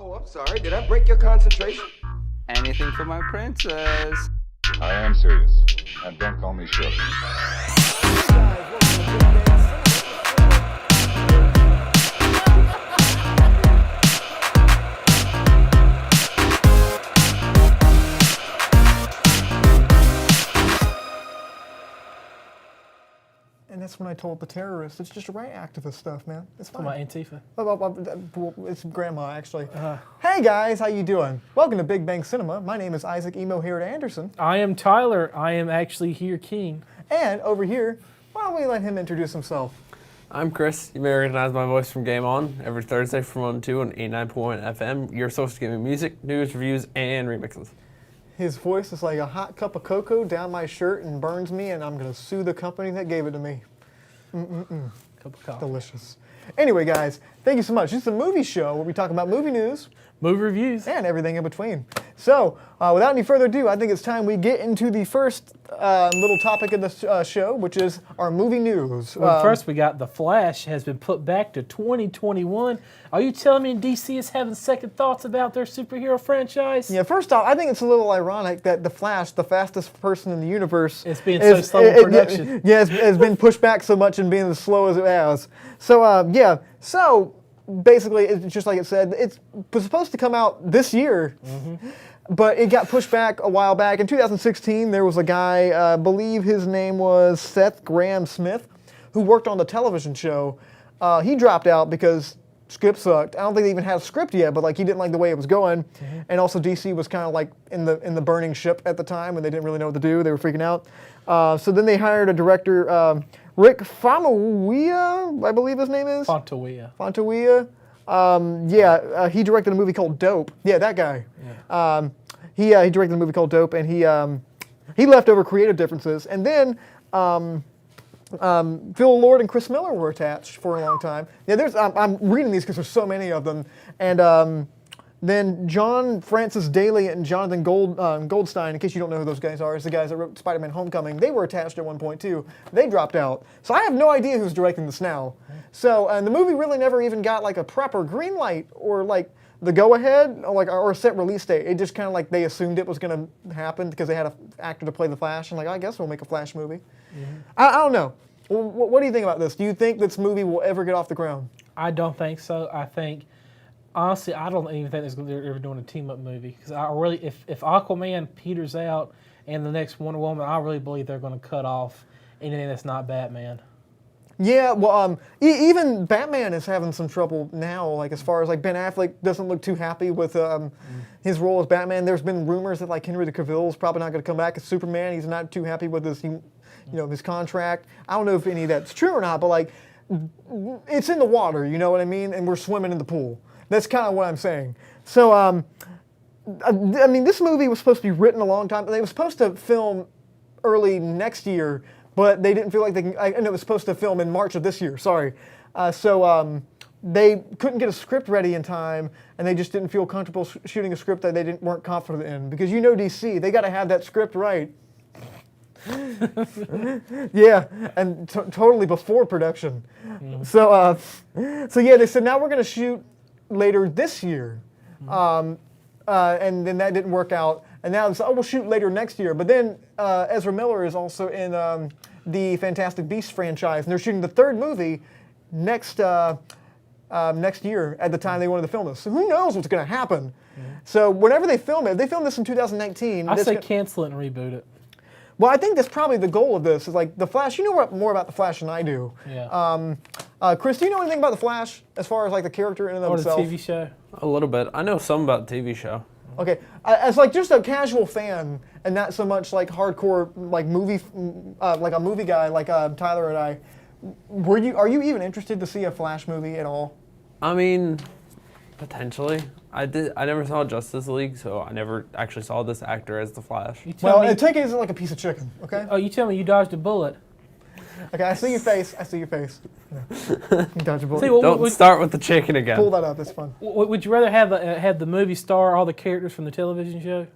Oh, I'm sorry. Did I break your concentration? Anything for my princess. I am serious, and don't call me Shirley. And that's when I told the terrorists, it's just right activist stuff, man. It's fine. About Antifa. It's grandma, actually. Hey guys, how you doing? Welcome to Big Bang Cinema. My name is Isaac Emo Haird Anderson. I am Tyler. I am actually here king. And over here, why don't we let him introduce himself? I'm Chris. You may recognize my voice from Game On every Thursday from 1 to 2 on 89.1 FM. Your source to gaming music, news, reviews, and remixes. His voice is like a hot cup of cocoa down my shirt and burns me, and I'm going to sue the company that gave it to me. Cup of coffee. Delicious. Anyway, guys, thank you so much. This is a movie show where we talk about movie news Movie reviews. and everything in between. So, without any further ado, I think it's time we get into the first little topic of the show, which is our movie news. Well, first we got The Flash has been put back to 2021. Are you telling me DC is having second thoughts about their superhero franchise? Yeah, first off, I think it's a little ironic that The Flash, the fastest person in the universe, It's being so slow in production. has been pushed back so much and being as slow as it has. So, so basically, it's just like it said, it was supposed to come out this year, but it got pushed back a while back. In 2016, there was a guy, I believe his name was Seth Grahame-Smith, who worked on the television show. He dropped out because script sucked. I don't think they even had a script yet, but like he didn't like the way it was going. And also DC was kind of like in the burning ship at the time when they didn't really know what to do. They were freaking out. So then they hired a director, Rick Famuyiwa, I believe his name is. Fontawea. He directed a movie called Dope. Yeah, that guy. Yeah. He directed a movie called Dope, and he left over creative differences. And then Phil Lord and Chris Miller were attached for a long time. Yeah, I'm reading these because there's so many of them. And then John Francis Daly and Jonathan Goldstein, in case you don't know who those guys are, is the guys that wrote Spider-Man Homecoming. They were attached at one point too. They dropped out. So I have no idea who's directing this now. So, and the movie really never even got like a proper green light or like the go-ahead or a set release date. It just kind of like they assumed it was going to happen because they had an actor to play the Flash. And like, I guess we'll make a Flash movie. I don't know. What do you think about this? Do you think this movie will ever get off the ground? I don't think so. I think, honestly, I don't even think they're ever doing a team-up movie. Because I really, if Aquaman peters out and the next Wonder Woman, I really believe they're going to cut off anything that's not Batman. Yeah, well, even Batman is having some trouble now. Like as far as like Ben Affleck doesn't look too happy with his role as Batman. There's been rumors that like Henry Cavill is probably not going to come back as Superman. He's not too happy with his contract. I don't know if any of that's true or not, but like it's in the water. You know what I mean? And we're swimming in the pool. That's kind of what I'm saying. So, I mean, this movie was supposed to be written a long time. They were supposed to film early next year. But they didn't feel like they can, and it was supposed to film in March of this year, sorry. So they couldn't get a script ready in time, and they just didn't feel comfortable shooting a script that they weren't confident in. Because you know DC, they got to have that script right. Yeah, and totally before production. So yeah, they said, now we're going to shoot later this year. And then that didn't work out. And now it's, we'll shoot later next year. But then Ezra Miller is also in the Fantastic Beasts franchise, and they're shooting the third movie next year at the time they wanted to film this. So who knows what's going to happen? So whenever they film it, they filmed this in 2019. I say cancel it and reboot it. Well, I think that's probably the goal of this. Is like the Flash. You know more about the Flash than I do. Yeah. Chris, do you know anything about the Flash as far as like the character in and of Or himself? the TV show. A little bit. I know some about the TV show. Okay, as like just a casual fan and not so much like hardcore like movie, like a movie guy like Tyler and I, are you even interested to see a Flash movie at all? I mean, potentially. I never saw Justice League, so I never actually saw this actor as the Flash. Well, take it as like a piece of chicken, okay? Oh, you tell me you dodged a bullet. Okay, I see your face. You dodge a bullet. See, Don't start with the chicken again. Pull that up. It's fun. Would you rather have the movie star all the characters from the television show?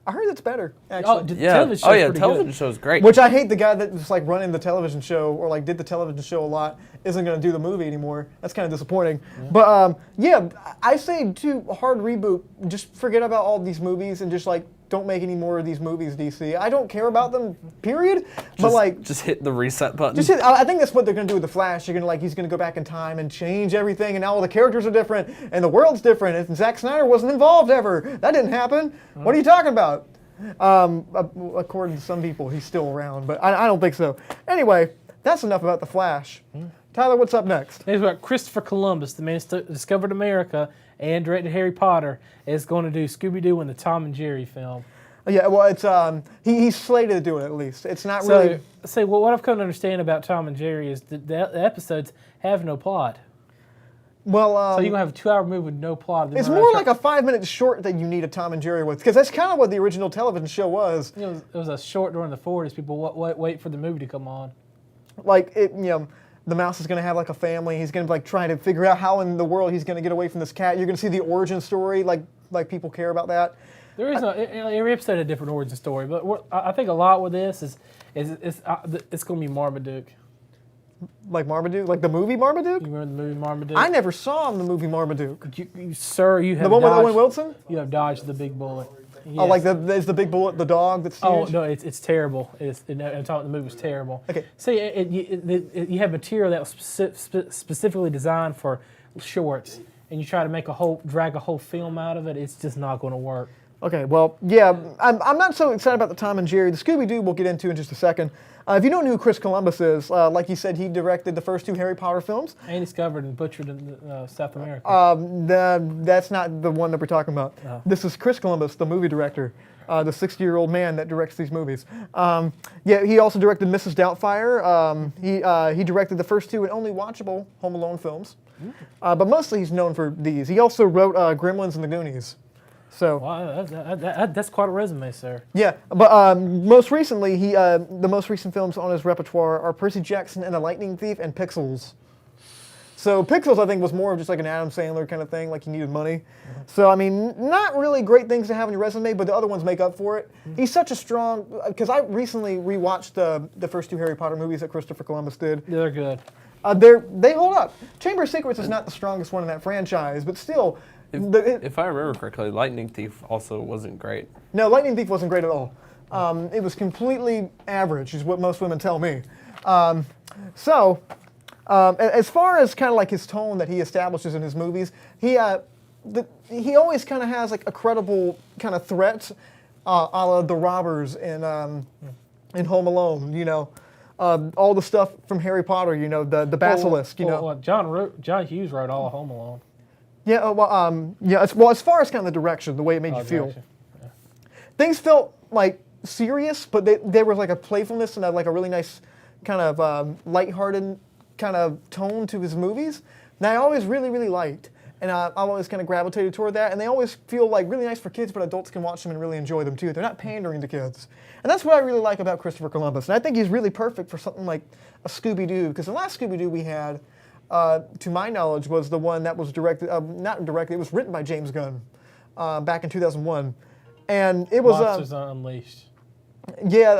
I heard it's better, Oh, actually. the Yeah. television Oh show's yeah, pretty television good. show's great. Which I hate the guy that was like running the television show or like did the television show a lot isn't going to do the movie anymore. That's kind of disappointing. But yeah, I say too, a hard reboot. Just forget about all these movies and just like don't make any more of these movies, DC. I don't care about them, period. But like, just hit the reset button. just hit, I think that's what they're going to do with the Flash. You're going to like he's going to go back in time and change everything, and now all the characters are different and the world's different. And Zack Snyder wasn't involved ever. That didn't happen. What are you talking about? According to some people, he's still around, but I don't think so. Anyway, that's enough about the Flash. Tyler, what's up next? Next, about Christopher Columbus, the man who discovered America and directed Harry Potter, is going to do Scooby-Doo in the Tom and Jerry film. Yeah, well, it's he's slated to do it at least. It's not really. So what I've come to understand about Tom and Jerry is that the episodes have no plot. Well, So you're going to have a 2-hour movie with no plot. it's more like a 5-minute short that you need a Tom and Jerry with, because that's kind of what the original television show was. It was a short during the 40s. People wait for the movie to come on. Like it, the mouse is going to have like a family. He's going to like try to figure out how in the world he's going to get away from this cat. You're going to see the origin story, like people care about that. There is every episode had a different origin story, but I think a lot with this is it's going to be Marmaduke. Like Marmaduke, like the movie Marmaduke. You remember the movie Marmaduke? I never saw the movie Marmaduke. Sir, you have The one with dodged, Owen Wilson. You have dodged the big bullet. Oh, like Yes. is the big bullet the dog that's huge? Oh no, it's terrible. I'm talking the movie's terrible. Okay. See, you have material that was specifically designed for shorts, and you try to drag a whole film out of it. It's just not going to work. Okay, well, yeah, I'm not so excited about the Tom and Jerry. The Scooby-Doo we'll get into in just a second. If you don't know who Chris Columbus is, like you said, he directed the first 2 Harry Potter films. And discovered and butchered in South America. That's not the one that we're talking about. This is Chris Columbus, the movie director, the 60-year-old man that directs these movies. Yeah, he also directed Mrs. Doubtfire. He directed the first 2 and only watchable Home Alone films. But mostly he's known for these. He also wrote Gremlins and the Goonies. So Wow, that's quite a resume, sir. yeah, but most recently, the most recent films on his repertoire are Percy Jackson and the Lightning Thief and Pixels. So Pixels, I think, was more of just like an Adam Sandler kind of thing, like he needed money. So I mean, not really great things to have on your resume, but the other ones make up for it. He's such a strong. Because I recently rewatched the first 2 Harry Potter movies that Christopher Columbus did. They're good. They hold up. Chamber of Secrets is not the strongest one in that franchise, but still. If I remember correctly, Lightning Thief also wasn't great. No, Lightning Thief wasn't great at all. It was completely average, is what most women tell me. As far as kind of like his tone that he establishes in his movies, he always kind of has like a credible kind of threat, a la the robbers in Home Alone. All the stuff from Harry Potter. The basilisk. John Hughes wrote all of Home Alone. Yeah, as far as kind of the direction, the way it made you feel. Yeah. Things felt like serious, but there was like a playfulness and like a really nice kind of lighthearted kind of tone to his movies that I always really, really liked. And I've always kind of gravitated toward that. And they always feel like really nice for kids, but adults can watch them and really enjoy them too. They're not pandering to kids. And that's what I really like about Christopher Columbus. And I think he's really perfect for something like a Scooby-Doo, because the last Scooby-Doo we had, to my knowledge, was the one that was not directed, it was written by James Gunn back in 2001. And it was... Monsters Unleashed. Yeah,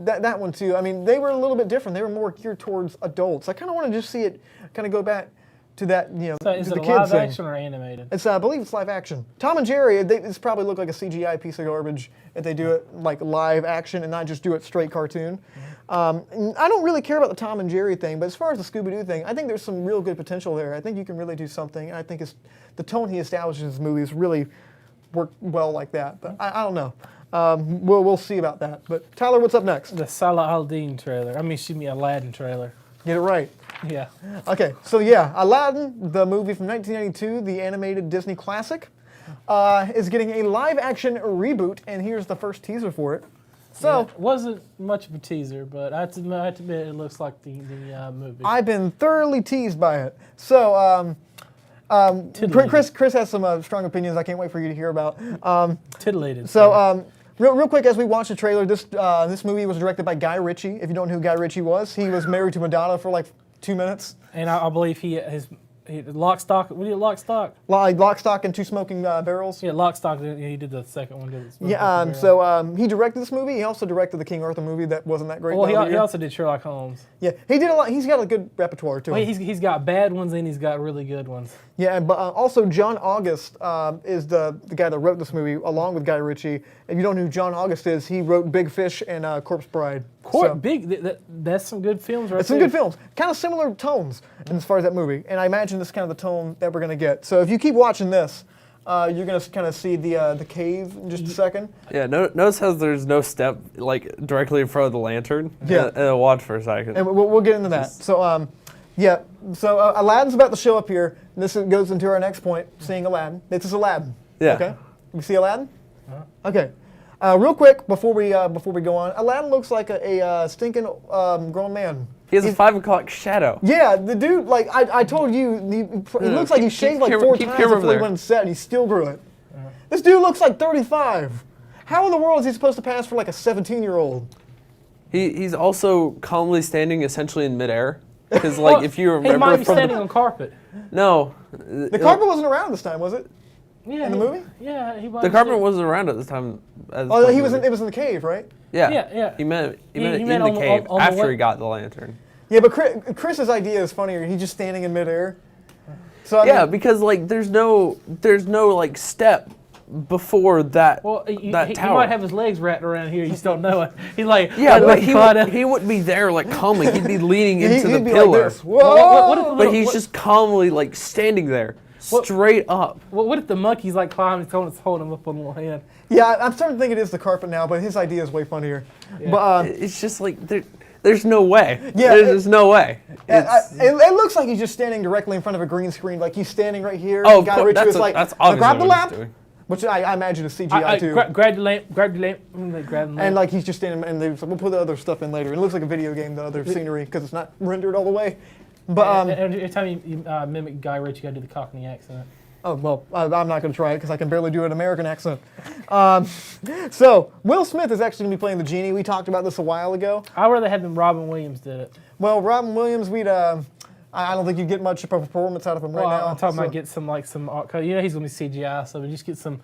that one too. I mean, they were a little bit different. They were more geared towards adults. I kind of want to just see it kind of go back to that, So is to it the a kids live thing. action or animated? It's, I believe it's live action. Tom and Jerry, it's probably look like a CGI piece of garbage if they do it like live action and not just do it straight cartoon. I don't really care about the Tom and Jerry thing, but as far as the Scooby-Doo thing, I think there's some real good potential there. I think you can really do something, and I think the tone he establishes in his movies really work well like that. But I don't know. We'll see about that. But Tyler, what's up next? The Aladdin trailer. Aladdin trailer. Get it right. Yeah. Okay, so yeah, Aladdin, the movie from 1992, the animated Disney classic, is getting a live-action reboot, and here's the first teaser for it. So, It wasn't much of a teaser, but I have to admit it looks like the movie. I've been thoroughly teased by it. So, Chris has some strong opinions I can't wait for you to hear about. Titillated. So, real quick, as we watch the trailer, this movie was directed by Guy Ritchie. If you don't know who Guy Ritchie was, he was married to Madonna for like 2 minutes. And I believe his Lock, Stock. We did Lock, Stock. Like Lock, Stock, and Two Smoking Barrels. Yeah, Lock, Stock. He did the second one. He directed this movie. He also directed the King Arthur movie that wasn't that great. Well, he also did Sherlock Holmes. Yeah, he did a lot. He's got a good repertoire too. Well, he's got bad ones and he's got really good ones. Yeah, but also John August is the guy that wrote this movie along with Guy Ritchie. If you don't know who John August is, he wrote Big Fish and Corpse Bride. That's some good films, right? It's some good films. Kind of similar tones as far as that movie, and I imagine this is kind of the tone that we're gonna get. So if you keep watching this, you're gonna kind of see the cave in just a second. Yeah, notice how there's no step like directly in front of the lantern. Yeah. And watch for a second. And we'll get into that. So Aladdin's about to show up here. And this goes into our next point, seeing Aladdin. This is Aladdin. Yeah. Okay. You see Aladdin? Okay. Real quick before we go on, Aladdin looks like a stinking grown man. He has a 5 o'clock shadow. Yeah, the dude, like I told you, he looks like he shaved like 4 times before he went on set, and he still grew it. This dude looks like 35. How in the world is he supposed to pass for like a 17-year-old? He's also calmly standing essentially in midair. Because like if you remember he might be from standing on carpet. No. The carpet wasn't around this time, was it? Yeah, in the movie? Yeah, he was. The carpet wasn't around at this time. Oh, he was. It was in the cave, right? Yeah. Yeah. He meant He in meant the cave on the after way. he got the lantern. Yeah, but Chris's idea is funnier. He's just standing in midair. So I mean, because like there's no like step before that. Well, that he tower. might have his legs wrapped around here. You just don't know it. He's like, but he wouldn't be there like calmly. He'd be leaning into he'd the be pillar. like this. Whoa! But he's just calmly like standing there, straight up. What if the monkey's like climbing, holding him up on one hand? Yeah, I'm starting to think it is the carpet now, but his idea is way funnier. Yeah. But it's just like there's no way. Yeah, there's no way. It looks like he's just standing directly in front of a green screen, like he's standing right here. Oh, Guy Ritchie was like, that's obviously grab the what lamp, he's doing. which I imagine is CGI too. Grab the lamp. Grab the lamp. Grab the lamp. And like he's just standing, and they're like, we'll put the other stuff in later. It looks like a video game, the other scenery, because it's not rendered all the way. But and every time you mimic Guy Ritchie, you gotta do the Cockney accent. Oh, well, I'm not going to try it because I can barely do an American accent. So, Will Smith is actually going to be playing the genie. We talked about this a while ago. I'd rather have them Robin Williams did it. Well, Robin Williams, I don't think you'd get much of a performance out of him right now. I'm talking about get some, he's going to be CGI, so we just get some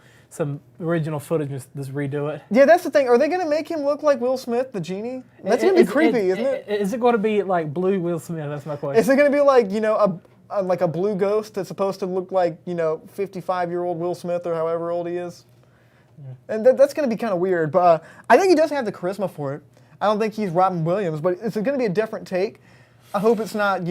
original footage and just redo it. Yeah, that's the thing. Are they going to make him look like Will Smith, the genie? That's going to be creepy, isn't it? Is it going to be like blue Will Smith? That's my question. Is it going to be like, like a blue ghost that's supposed to look like, 55-year-old Will Smith or however old he is? Yeah. And that's going to be kind of weird, but I think he does have the charisma for it. I don't think he's Robin Williams, but it's going to be a different take. I hope it's not,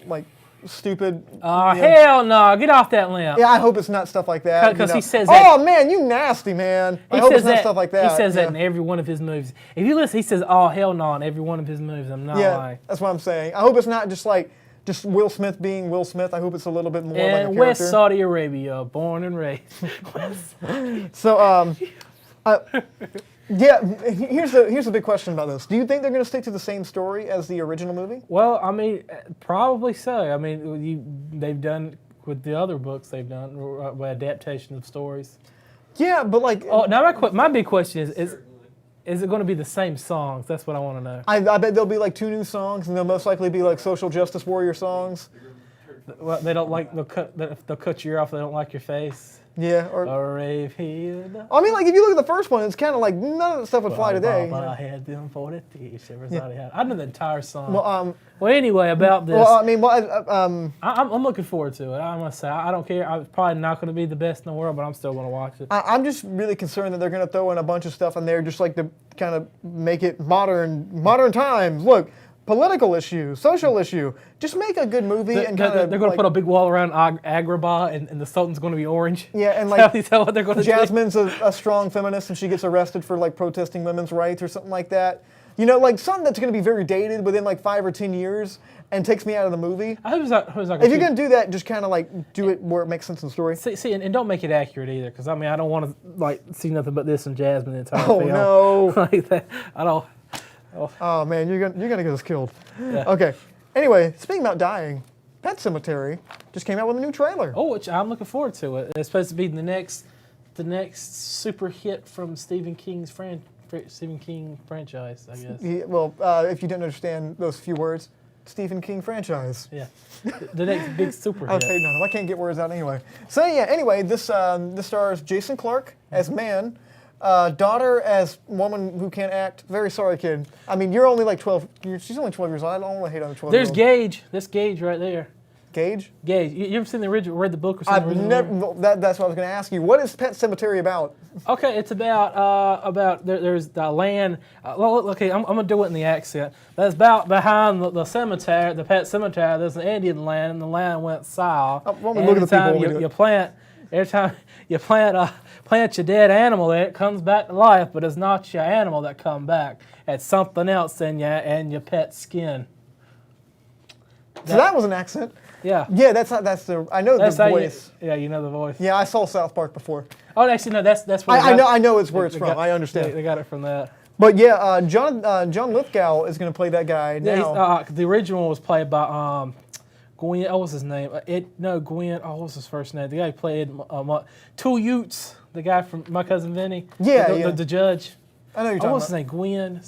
like stupid. Hell no, get off that lamp. Yeah, I hope it's not stuff like that. Because he says that. Oh, man, you nasty, man. I hope it's not stuff like that. He says that in every one of his movies. If you listen, he says, oh, hell no, in every one of his movies. I'm not lying. That's what I'm saying. I hope it's not just Will Smith being Will Smith. I hope it's a little bit more like a character. And West Saudi Arabia, born and raised. So, yeah, here's the big question about this. Do you think they're going to stick to the same story as the original movie? Well, I mean, probably so. I mean, they've done with the other books they've done adaptations of stories. Yeah, but like. Oh, now my big question is it going to be the same songs? That's what I want to know. I bet there'll be like 2 new songs, and they'll most likely be like social justice warrior songs. Well, they'll cut your ear off. They don't like your face. Yeah, or I mean, like if you look at the first one, it's kind of like none of the stuff would fly today. I had them for the fish. Everybody had. I know the entire song. Well, anyway, about this. Well, I mean, I'm looking forward to it. I must say, I don't care. I'm probably not going to be the best in the world, but I'm still going to watch it. I'm just really concerned that they're going to throw in a bunch of stuff in there, just like to kind of make it modern times. Look. Political issue, social issue. Just make a good movie and kind of. They're going to put a big wall around Agrabah, and the Sultan's going to be orange. Yeah, and like is that what they're going to do? Jasmine's a strong feminist, and she gets arrested for like protesting women's rights or something like that. Like something that's going to be very dated within like 5 or 10 years, and takes me out of the movie. Who's not if you're going to do that, just kind of like do it where it makes sense in the story. See, and don't make it accurate either, because I mean I don't want to like see nothing but this and Jasmine the entire film. Oh no! Like that, I don't. Oh man, you're gonna get us killed. Yeah. Okay. Anyway, speaking about dying, Pet Semetary just came out with a new trailer. Oh, which I'm looking forward to it. It's supposed to be the next super hit from Stephen King franchise, I guess. Well, if you didn't understand those few words, Stephen King franchise. Yeah. The next big super I was hit. hating on him. I can't get words out anyway. So yeah, anyway, this stars Jason Clarke as man, daughter as woman who can't act. Very sorry, kid. I mean, you're only like 12. She's only 12 years old. I don't want to hate on a 12. There's Gage. That's Gage right there. Gage? Gage. You ever seen the original? Read the book or seen I've the original? never. That's what I was going to ask you. What is Pet Semetary about? Okay, it's about there's the land. Okay, I'm gonna do it in the accent. That's about behind the cemetery, the pet cemetery. There's an Indian land, and the land went south. Well, look at the people when we do it. Every time you plant your dead animal there, it comes back to life, but it's not your animal that come back. It's something else in your pet skin. So that was an accent. Yeah. Yeah, that's the. I know That's the how voice. you know the voice. Yeah, I saw South Park before. Oh, actually, no, that's where I know it's where it's from. I understand. They got it from that. But yeah, John Lithgow is going to play that guy now. Yeah, the original was played by Gwen. What was his name? Gwen. Oh, what was his first name? The guy who played Two Utes. The guy from My Cousin Vinny. Yeah, the judge. I know you're What talking was his about. name? Gwen.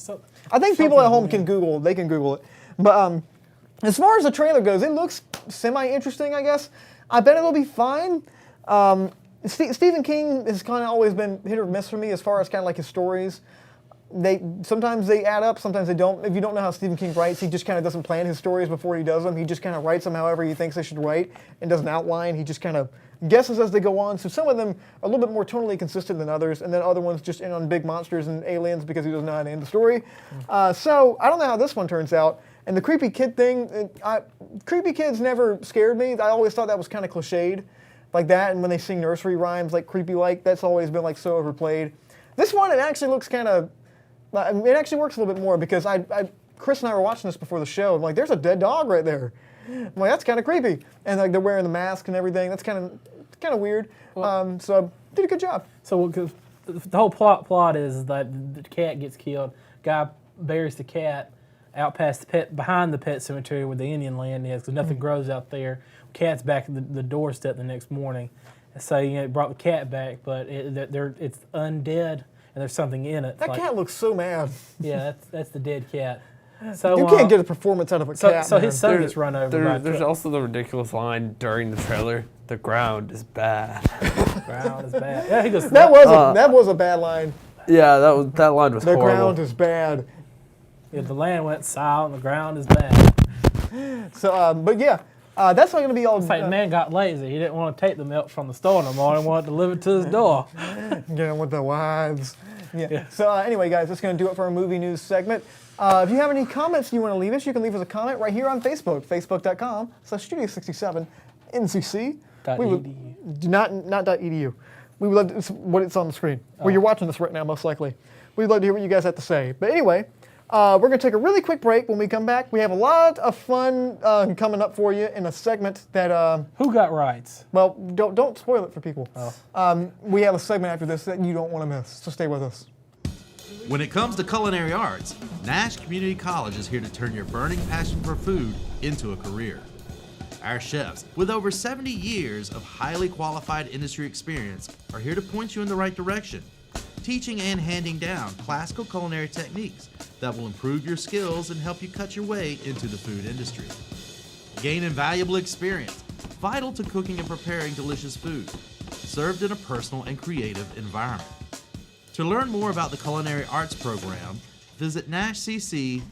I think people at home can Google. They can Google it. But as far as the trailer goes, it looks semi-interesting, I guess. I bet it'll be fine. Stephen King has kind of always been hit or miss for me as far as kind of like his stories. Sometimes they add up, sometimes they don't. If you don't know how Stephen King writes, he just kind of doesn't plan his stories before he does them. He just kind of writes them however he thinks they should write and doesn't outline. He just kind of guesses as they go on. So some of them are a little bit more tonally consistent than others, and then other ones just in on big monsters and aliens because he doesn't know how to end the story. So I don't know how this one turns out. And the creepy kid thing, creepy kids never scared me. I always thought that was kind of cliched, like that. And when they sing nursery rhymes, like creepy, like that's always been like so overplayed. This one, it actually looks kind of, it actually works a little bit more because Chris and I were watching this before the show. I'm like, there's a dead dog right there. I'm like, that's kind of creepy. And like they're wearing the mask and everything. That's kind of weird. So did a good job. So the whole plot is that the cat gets killed. Guy buries the cat out past behind the pet cemetery where the Indian land is, because nothing grows out there. Cat's back at the doorstep the next morning. And so it brought the cat back, but it's undead and there's something in it. That cat looks so mad. Yeah, that's the dead cat. So You can't get a performance out of a cat. So man. his son gets run over by a There's truck. also the ridiculous line during the trailer, "The ground is bad." Ground is bad. Yeah, he goes. that was a bad line. Yeah, that line was The horrible. ground is bad. Yeah, the land went south and the ground is bad. So, but yeah, that's not going to be all. It's like the man got lazy. He didn't want to take the milk from the store no more. He wanted to deliver it to his door. Getting with the wives. Yeah. So anyway, guys, that's going to do it for our movie news segment. If you have any comments you want to leave us, you can leave us a comment right here on Facebook, facebook.com/studio67ncc. Not .edu. We would love to, it's what it's on the screen. Well, you're watching this right now, most likely. We'd love to hear what you guys have to say. But anyway, we're going to take a really quick break. When we come back, we have a lot of fun coming up for you in a segment that... Who got rights? well, don't spoil it for people. We have a segment after this that you don't want to miss, so stay with us. When it comes to culinary arts, Nash Community College is here to turn your burning passion for food into a career. Our chefs, with over 70 years of highly qualified industry experience, are here to point you in the right direction, teaching and handing down classical culinary techniques that will improve your skills and help you cut your way into the food industry. Gain invaluable experience, vital to cooking and preparing delicious food, served in a personal and creative environment. To learn more about the Culinary Arts program, visit nashcc.edu.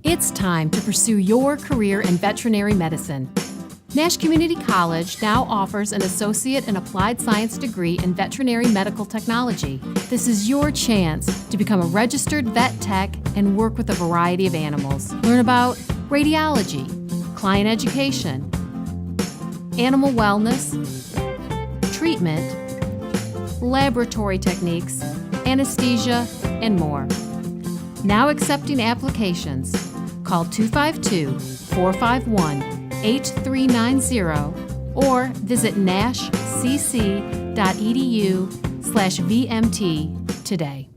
It's time to pursue your career in veterinary medicine. Nash Community College now offers an Associate in Applied Science degree in Veterinary Medical Technology. This is your chance to become a registered vet tech and work with a variety of animals. Learn about radiology, client education, animal wellness, treatment, laboratory techniques, anesthesia, and more. Now accepting applications. Call 252-451-8390 or visit nashcc.edu/VMT today.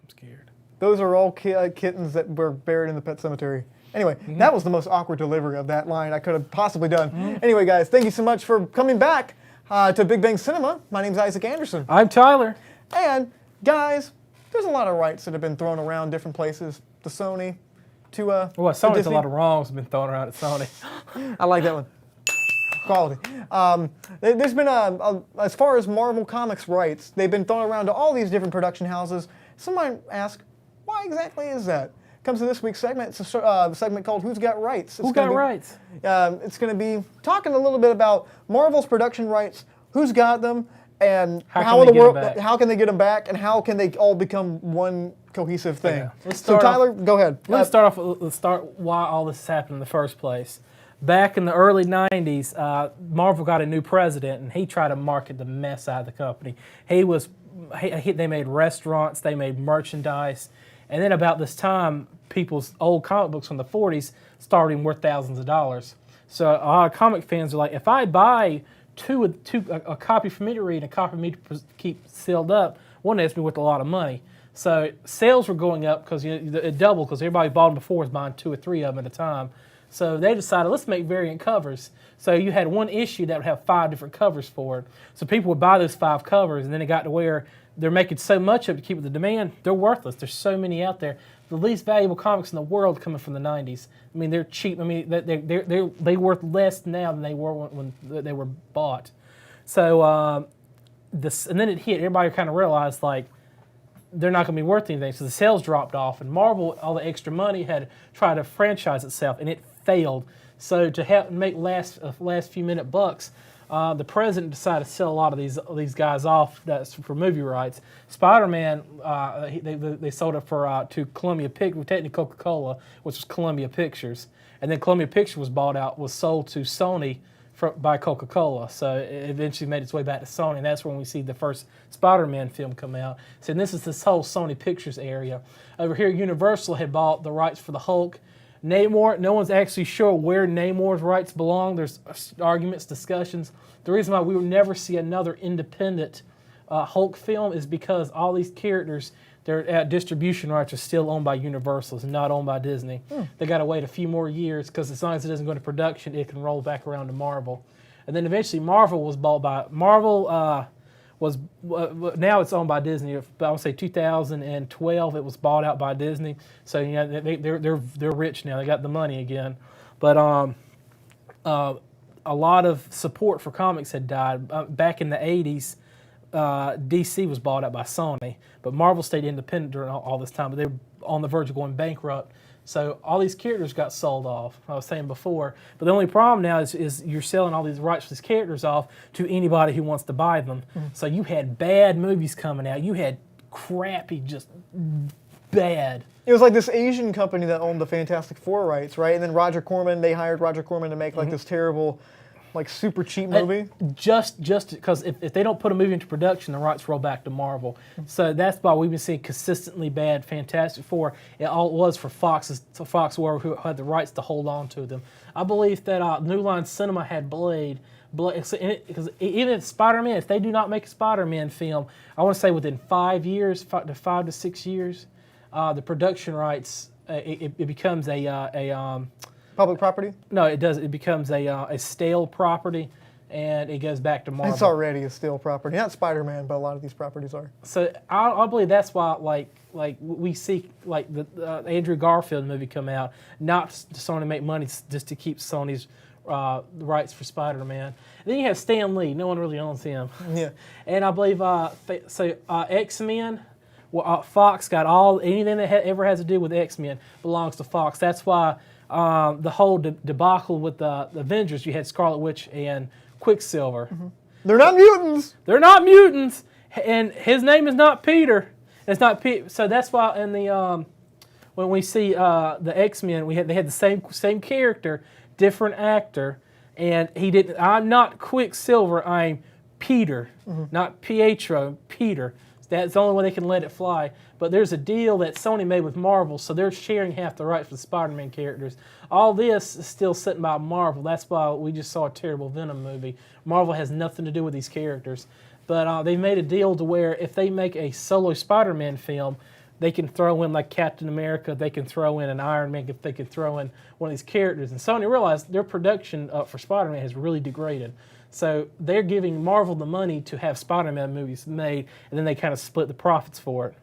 I'm scared. Those are all kittens that were buried in the pet cemetery. Anyway, that was the most awkward delivery of that line I could have possibly done. Anyway, guys, thank you so much for coming back to Big Bang Cinema. My name's Isaac Anderson. I'm Tyler. And, guys, there's a lot of rights that have been thrown around different places to Sony, to Well, to Sony's Disney. a lot of wrongs have been thrown around at Sony. I like that one. Quality. There's been as far as Marvel Comics rights, they've been thrown around to all these different production houses. Somebody ask, why exactly is that? Comes to this week's segment. It's a segment called "Who's Got Rights." Who got rights? It's going to be talking a little bit about Marvel's production rights, who's got them, and How can they get 'em back? how can they get them back, and how can they all become one cohesive thing. Okay. Let's So start Tyler, go ahead. Let's start why all this happened in the first place. Back in the early 90s, Marvel got a new president, and he tried to market the mess out of the company. They made restaurants, they made merchandise, and then about this time, people's old comic books from the 40s started worth thousands of dollars. So a lot of comic fans are like, if I buy a copy for me to read and a copy for me to keep sealed up, one that's me worth a lot of money. So sales were going up because it doubled because everybody bought them before was buying 2 or 3 of them at a time. So they decided, let's make variant covers. So you had one issue that would have 5 different covers for it. So people would buy those 5 covers, and then it got to where they're making so much of it to keep with the demand, they're worthless. There's so many out there. The least valuable comics in the world coming from the 90s. I mean, they're cheap. I mean, they're worth less now than they were when they were bought. So and then it hit. Everybody kind of realized, like, they're not going to be worth anything. So the sales dropped off, and Marvel, all the extra money, had tried to franchise itself, and it failed. So to make last few minute bucks, the president decided to sell a lot of these guys off for movie rights. Spider-Man, they sold it to Columbia Pictures, technically Coca-Cola, which was Columbia Pictures, and then Columbia Pictures was sold to Sony by Coca-Cola. So it eventually made its way back to Sony, and that's when we see the first Spider-Man film come out. So this is this whole Sony Pictures area. Over here, Universal had bought the rights for the Hulk. Namor, no one's actually sure where Namor's rights belong. There's arguments, discussions. The reason why we will never see another independent Hulk film is because all these characters, their distribution rights are still owned by Universal and not owned by Disney. They got to wait a few more years because as long as it doesn't go into production, it can roll back around to Marvel. And then eventually Marvel was bought by, now it's owned by Disney. I would say 2012 it was bought out by Disney. So they're rich now. They got the money again. But a lot of support for comics had died. Back in the 80s, DC was bought out by Sony, but Marvel stayed independent during all this time. But they were on the verge of going bankrupt. So all these characters got sold off, I was saying before. But the only problem now is you're selling all these rights for these characters off to anybody who wants to buy them. So you had bad movies coming out. You had crappy, just bad. It was like this Asian company that owned the Fantastic Four rights, right? And then they hired Roger Corman to make like this terrible, like super cheap movie. Just because if they don't put a movie into production, the rights roll back to Marvel. So that's why we've been seeing consistently bad Fantastic Four. It all was for Fox who had the rights to hold on to them. I believe that New Line Cinema had Blade, because even Spider-Man, if they do not make a Spider-Man film, I want to say within 5 years, 5 to 6 years, the production rights it becomes a Public property? no, it does. It becomes a stale property, and it goes back to Marvel. It's already a stale property. Not Spider-Man, but a lot of these properties are. So I believe that's why, like we see like the Andrew Garfield movie come out, not to Sony make money, just to keep Sony's rights for Spider-Man. And then you have Stan Lee. No one really owns him. Yeah. And I believe X-Men. Well, Fox got anything that ever has to do with X-Men belongs to Fox. That's why the whole debacle with the Avengers, you had Scarlet Witch and Quicksilver. They're not mutants! They're not mutants, and his name is not Peter. It's not Peter. So that's why in the when we see the X-Men, they had the same character, different actor, and he didn't. I'm not Quicksilver. I'm Peter, not Pietro. Peter. That's the only way they can let it fly. But there's a deal that Sony made with Marvel, so they're sharing half the rights for the Spider-Man characters. All this is still sitting by Marvel. That's why we just saw a terrible Venom movie. Marvel has nothing to do with these characters. But they made a deal to where if they make a solo Spider-Man film, they can throw in like Captain America, they can throw in an Iron Man, if they can throw in one of these characters. And Sony realized their production for Spider-Man has really degraded. So they're giving Marvel the money to have Spider-Man movies made, and then they kind of split the profits for it.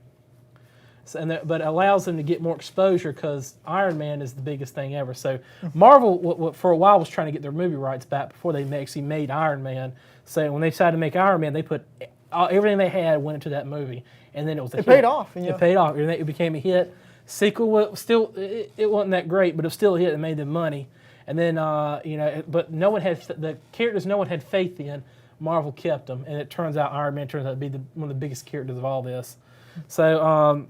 So, but it allows them to get more exposure because Iron Man is the biggest thing ever. So Marvel, for a while, was trying to get their movie rights back before they actually made Iron Man. So when they decided to make Iron Man, they put everything they had went into that movie, and then it was a hit. Paid off. It paid off. It became a hit. Sequel was still it wasn't that great, but it was still a hit and made them money. And then but no one had the characters no one had faith in. Marvel kept them, and it turns out Iron Man turns out to be one of the biggest characters of all this. So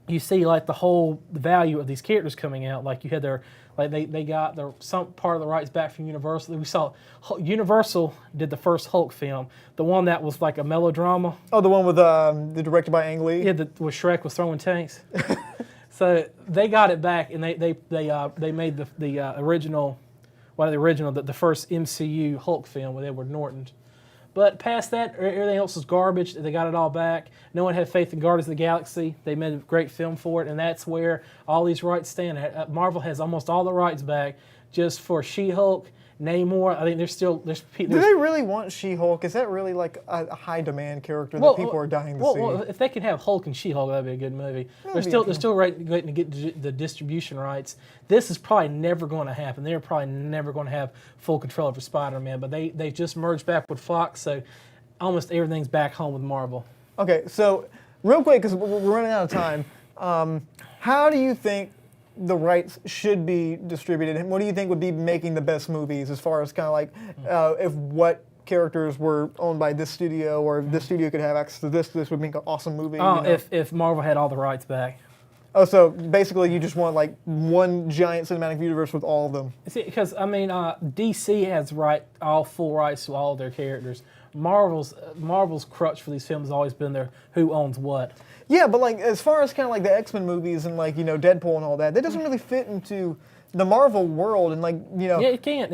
you see like the value of these characters coming out. Like you had they got some part of the rights back from Universal. We saw Universal did the first Hulk film, the one that was like a melodrama. Oh, the one with the directed by Ang Lee. Yeah, where Shrek was throwing tanks. So they got it back, and they made the original, the first MCU Hulk film with Edward Norton. But past that, everything else was garbage. They got it all back. No one had faith in Guardians of the Galaxy. They made a great film for it, and that's where all these rights stand. Marvel has almost all the rights back just for She-Hulk, Namor. I think there's Do they really want She-Hulk? Is that really like a high demand character that people are dying to see? Well, if they can have Hulk and She-Hulk, that'd be a good movie. They're still waiting to get the distribution rights. This is probably never going to happen. They're probably never going to have full control over Spider-Man, but they just merged back with Fox, so almost everything's back home with Marvel. Okay, so real quick, because we're running out of time, how do you think the rights should be distributed, and what do you think would be making the best movies as far as kind of like if what characters were owned by this studio, or if this studio could have access to this would make an awesome movie? If Marvel had all the rights back. Oh, so basically you just want like one giant cinematic universe with all of them. See, because I mean, DC has all full rights to all of their characters. Marvel's crutch for these films has always been who owns what. Yeah, but like as far as kind of like the X-Men movies and like Deadpool and all that doesn't really fit into the Marvel world and like Yeah, it can.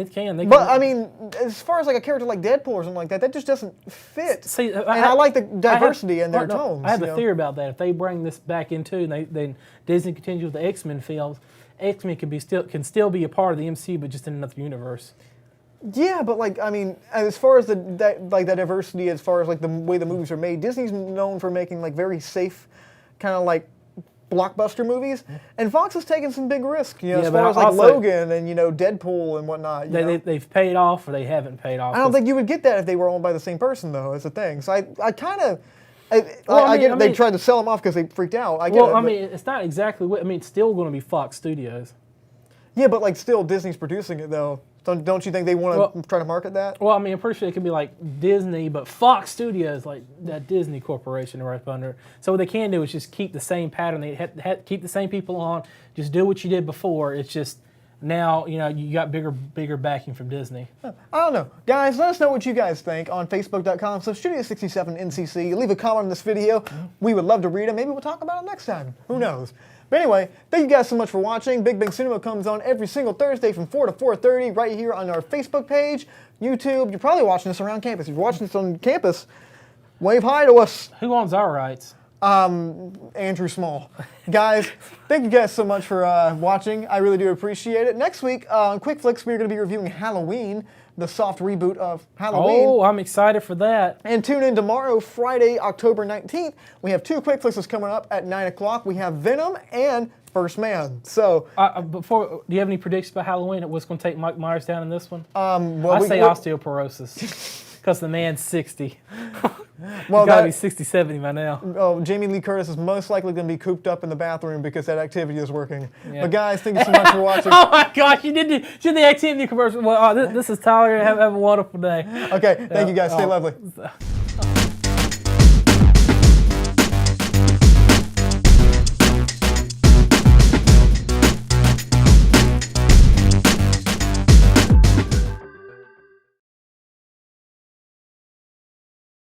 But I mean, as far as like a character like Deadpool or something like that just doesn't fit. See, I like the diversity in their tones. I have a theory about that. If they bring this back into, and then Disney continues with the X-Men films, X-Men can still be a part of the MCU, but just in another universe. Yeah, but like I mean, as far as the diversity, as far as like the way the movies are made, Disney's known for making like very safe, kind of like blockbuster movies, and Fox has taken some big risks, as far as like Logan and Deadpool and whatnot. They've paid off, or they haven't paid off. I don't think you would get that if they were owned by the same person, though. Is the thing. So I kind of. I get it. They tried to sell them off because they freaked out. I get it. I mean, it's not exactly. It's still going to be Fox Studios. Yeah, but like still, Disney's producing it though. Don't you think they want to try to market that? Well, I mean, I'm pretty sure it could be like Disney, but Fox Studios, like that Disney corporation right up under. So what they can do is just keep the same pattern. They keep the same people on. Just do what you did before. It's just now, you got bigger backing from Disney. I don't know. Guys, let us know what you guys think on Facebook.com/Studio67NCC. Leave a comment on this video. We would love to read it. Maybe we'll talk about it next time. Who knows? But anyway, thank you guys so much for watching. Big Bang Cinema comes on every single Thursday from 4 to 4:30 right here on our Facebook page, YouTube. You're probably watching this around campus. If you're watching this on campus, wave hi to us. Who owns our rights? Andrew Small. Guys, thank you guys so much for watching. I really do appreciate it. Next week on Quick Flicks, we're going to be reviewing Halloween, the soft reboot of Halloween. Oh, I'm excited for that. And tune in tomorrow, Friday, October 19th. We have 2 Quick Flicks coming up at 9 o'clock. We have Venom and First Man. So, do you have any predictions about Halloween? What's going to take Mike Myers down in this one? I say osteoporosis. Because the man's 60. Well, got to be 60, 70 by now. Oh, Jamie Lee Curtis is most likely going to be cooped up in the bathroom because that activity is working. Yeah. But guys, thank you so much for watching. Oh my gosh, you did the activity commercial. Well, this is Tyler. Have a wonderful day. Okay, thank you guys. Stay lovely.